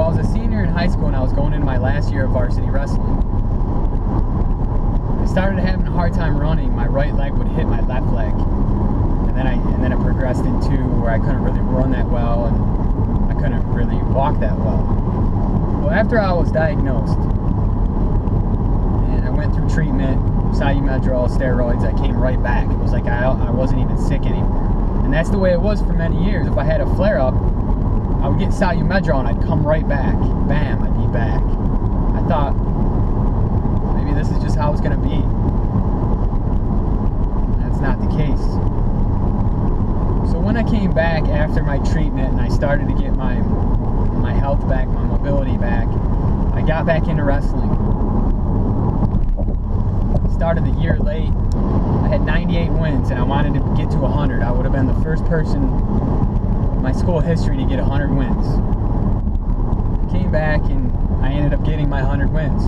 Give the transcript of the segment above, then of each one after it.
I was a senior in high school and I was going into my last year of varsity wrestling. I started having a hard time running. My right leg would hit my left leg. And then it progressed into where I couldn't really run that well and I couldn't really walk that well. Well, after I was diagnosed and I went through treatment, salumedrol, steroids, I came right back. It was like I wasn't even sick anymore. And that's the way it was for many years. If I had a flare-up, I would get salumedrol and I'd come right back. Bam, I'd be back. I thought, maybe this is just how it's going to be. That's not the case. So when I came back after my treatment and I started to get my health back, my mobility back, I got back into wrestling. Started the year late. I had 98 wins and I wanted to get to 100. I would have been the first person in my school history to get 100 wins. I came back and I ended up getting my 100 wins.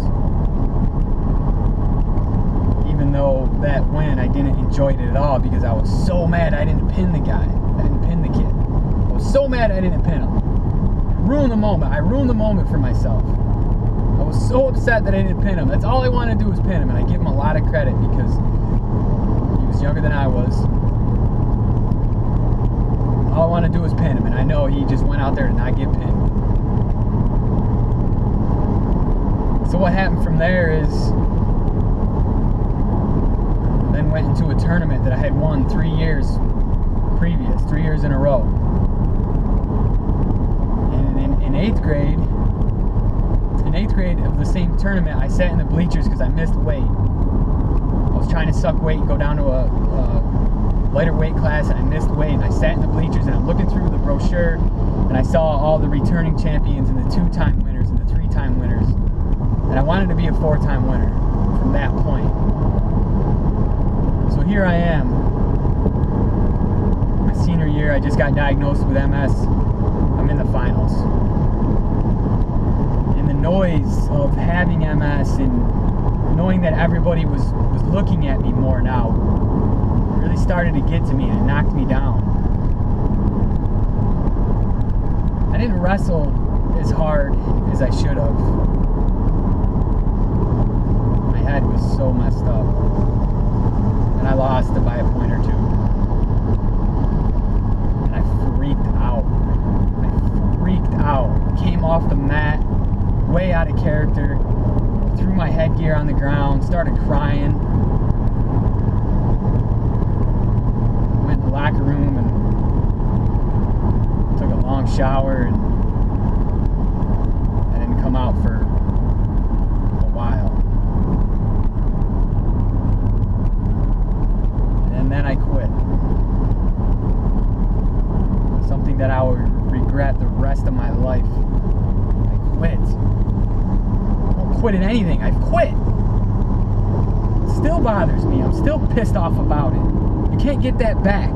Even though that win, I didn't enjoy it at all because I was so mad I didn't pin the guy. I didn't pin the kid. I was so mad I didn't pin him. I ruined the moment. I ruined the moment for myself. I was so upset that I didn't pin him. That's all I wanted to do was pin him, and I give him a lot of credit because he was younger than I was. All I wanted to do was pin him, and I know he just went out there to not get pinned. So what happened from there is I then went into a tournament that I had won 3 years previous, 3 years in a row. And in 8th grade, of the same tournament, I sat in the bleachers because I missed weight. I was trying to suck weight and go down to a lighter weight class, and I missed weight, and I sat in the bleachers and I'm looking through the brochure and I saw all the returning champions and the 2-time winners and the 3-time winners, and I wanted to be a 4-time winner from that point. So here I am, my senior year. I just got diagnosed with MS. I'm in the finals. The noise of having MS and knowing that everybody was looking at me more now really started to get to me, and it knocked me down. I didn't wrestle as hard as I should have. My head was so messed up, and I lost it by a point or two. And I freaked out. Came off the mat way out of character, threw my headgear on the ground, started crying, went in the locker room and took a long shower, and I didn't come out for a while. And then I quit. Something that I would regret the rest of my life. I quit. Quit at anything. I've quit. It still bothers me. I'm still pissed off about it. You can't get that back.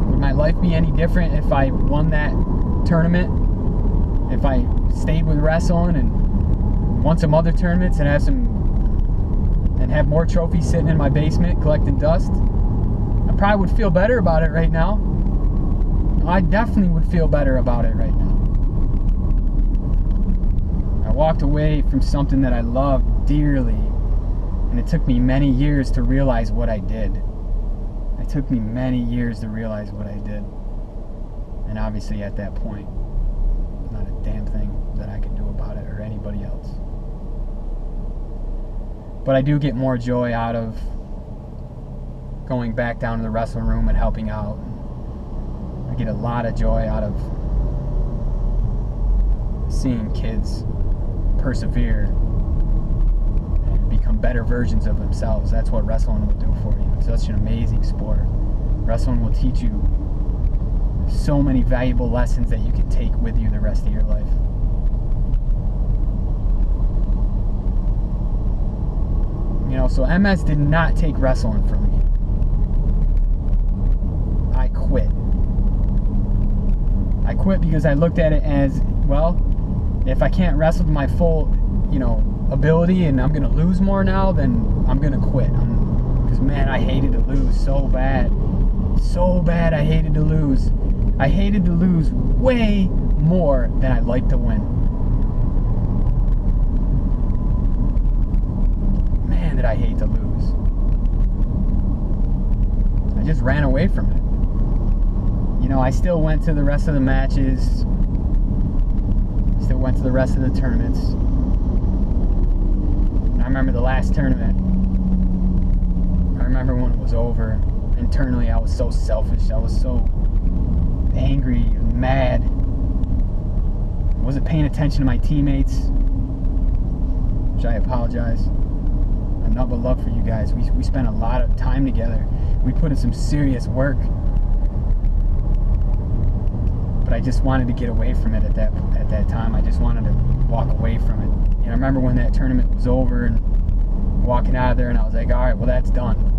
Would my life be any different if I won that tournament? If I stayed with wrestling and won some other tournaments and have more trophies sitting in my basement collecting dust? I probably would feel better about it right now. I definitely would feel better about it right now. I walked away from something that I loved dearly, and it took me many years to realize what I did. It took me many years to realize what I did. And obviously at that point, there's not a damn thing that I could do about it or anybody else. But I do get more joy out of going back down to the wrestling room and helping out. I get a lot of joy out of seeing kids persevere and become better versions of themselves. That's what wrestling will do for you. It's such an amazing sport. Wrestling will teach you so many valuable lessons that you can take with you the rest of your life. You know, so MS did not take wrestling from me. I quit. I quit because I looked at it as, well, if I can't wrestle to my full, ability and I'm going to lose more now, then I'm going to quit. Because Because, man, I hated to lose so bad. So bad I hated to lose. I hated to lose way more than I liked to win. Man, did I hate to lose. I just ran away from it. You know, I still went to the rest of the matches. Still went to the rest of the tournaments. I remember the last tournament. I remember when it was over. Internally, I was so selfish. I was so angry and mad. I wasn't paying attention to my teammates, which I apologize. I have nothing but love for you guys. We spent a lot of time together. We put in some serious work. But I just wanted to get away from it at that time. I just wanted to walk away from it. And I remember when that tournament was over and walking out of there, and I was like, all right, well, that's done.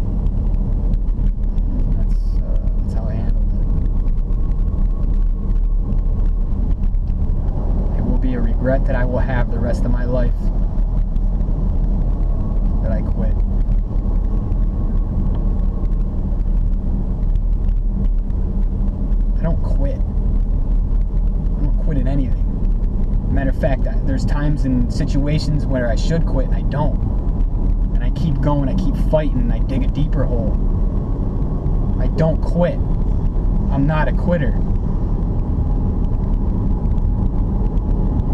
That's how I handled it. It will be a regret that I will have the rest of my life that I quit. I don't quit. Quit at anything. Matter of fact, there's times and situations where I should quit and I don't. And I keep going, I keep fighting, and I dig a deeper hole. I don't quit. I'm not a quitter.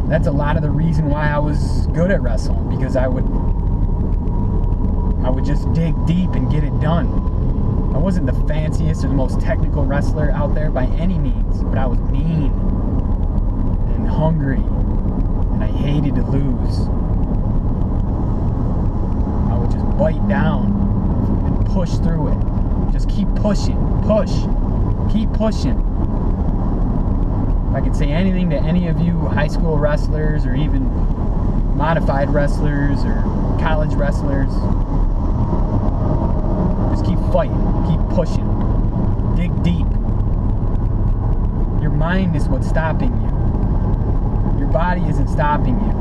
That's a lot of the reason why I was good at wrestling, because I would just dig deep and get it done. I wasn't the fanciest or the most technical wrestler out there by any means, but I was mean. Hungry, and I hated to lose. I would just bite down and push through it. Just keep pushing, keep pushing. If I could say anything to any of you high school wrestlers or even modified wrestlers or college wrestlers, just keep fighting, keep pushing, dig deep. Your mind is what's stopping you. Your body isn't stopping you.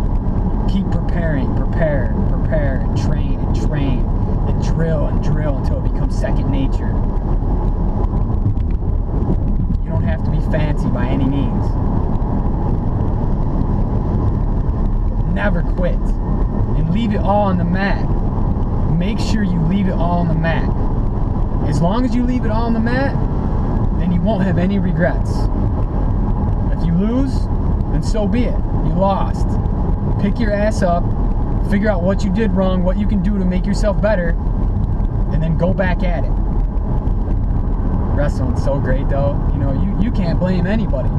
Keep preparing, prepare, and train, and drill until it becomes second nature. You don't have to be fancy by any means. Never quit. And leave it all on the mat. Make sure you leave it all on the mat. As long as you leave it all on the mat, then you won't have any regrets. If you lose, then so be it. You lost. Pick your ass up, figure out what you did wrong, what you can do to make yourself better, and then go back at it. Wrestling's so great though. You know, you can't blame anybody.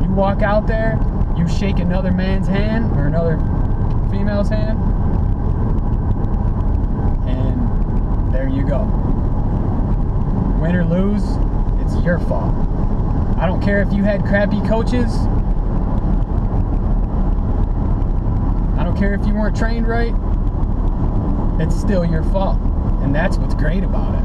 You walk out there, you shake another man's hand or another female's hand, and there you go. Win or lose, it's your fault. I don't care if you had crappy coaches. I don't care if you weren't trained right. It's still your fault. And that's what's great about it.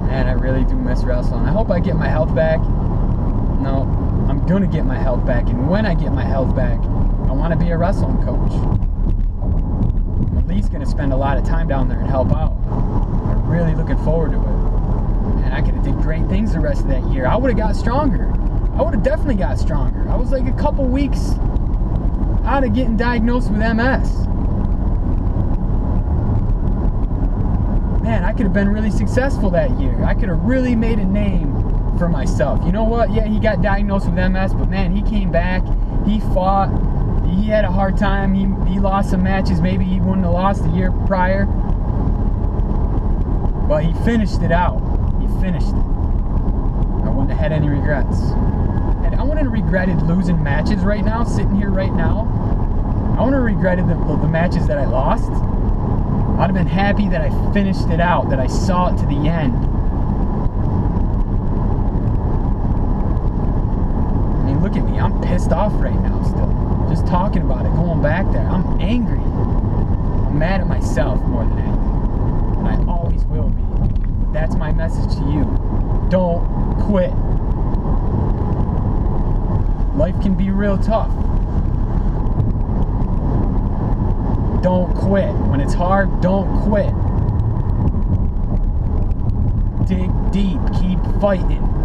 Man, I really do miss wrestling. I hope I get my health back. No, I'm gonna get my health back. And when I get my health back, I want to be a wrestling coach. I'm at least gonna spend a lot of time down there and help out. I'm really looking forward to it. And I could have did great things the rest of that year. I would have got stronger. I would have definitely got stronger. I was like a couple weeks out of getting diagnosed with MS. Man, I could have been really successful that year. I could have really made a name for myself. You know what? Yeah, he got diagnosed with MS, but man, he came back. He fought. He had a hard time. He lost some matches maybe he wouldn't have lost the year prior. But he finished it out. He finished it. I wouldn't have had any regrets. And I wouldn't have regretted losing matches right now, sitting here right now. I wouldn't have regretted the matches that I lost. I'd have been happy that I finished it out, that I saw it to the end. I mean, look at me. I'm pissed off right now still. Just talking about it, going back there. I'm angry. I'm mad at myself more than anything. And I always will be. But that's my message to you. Don't quit. Life can be real tough. don't quit. When it's hard, don't quit. Dig deep, keep fighting.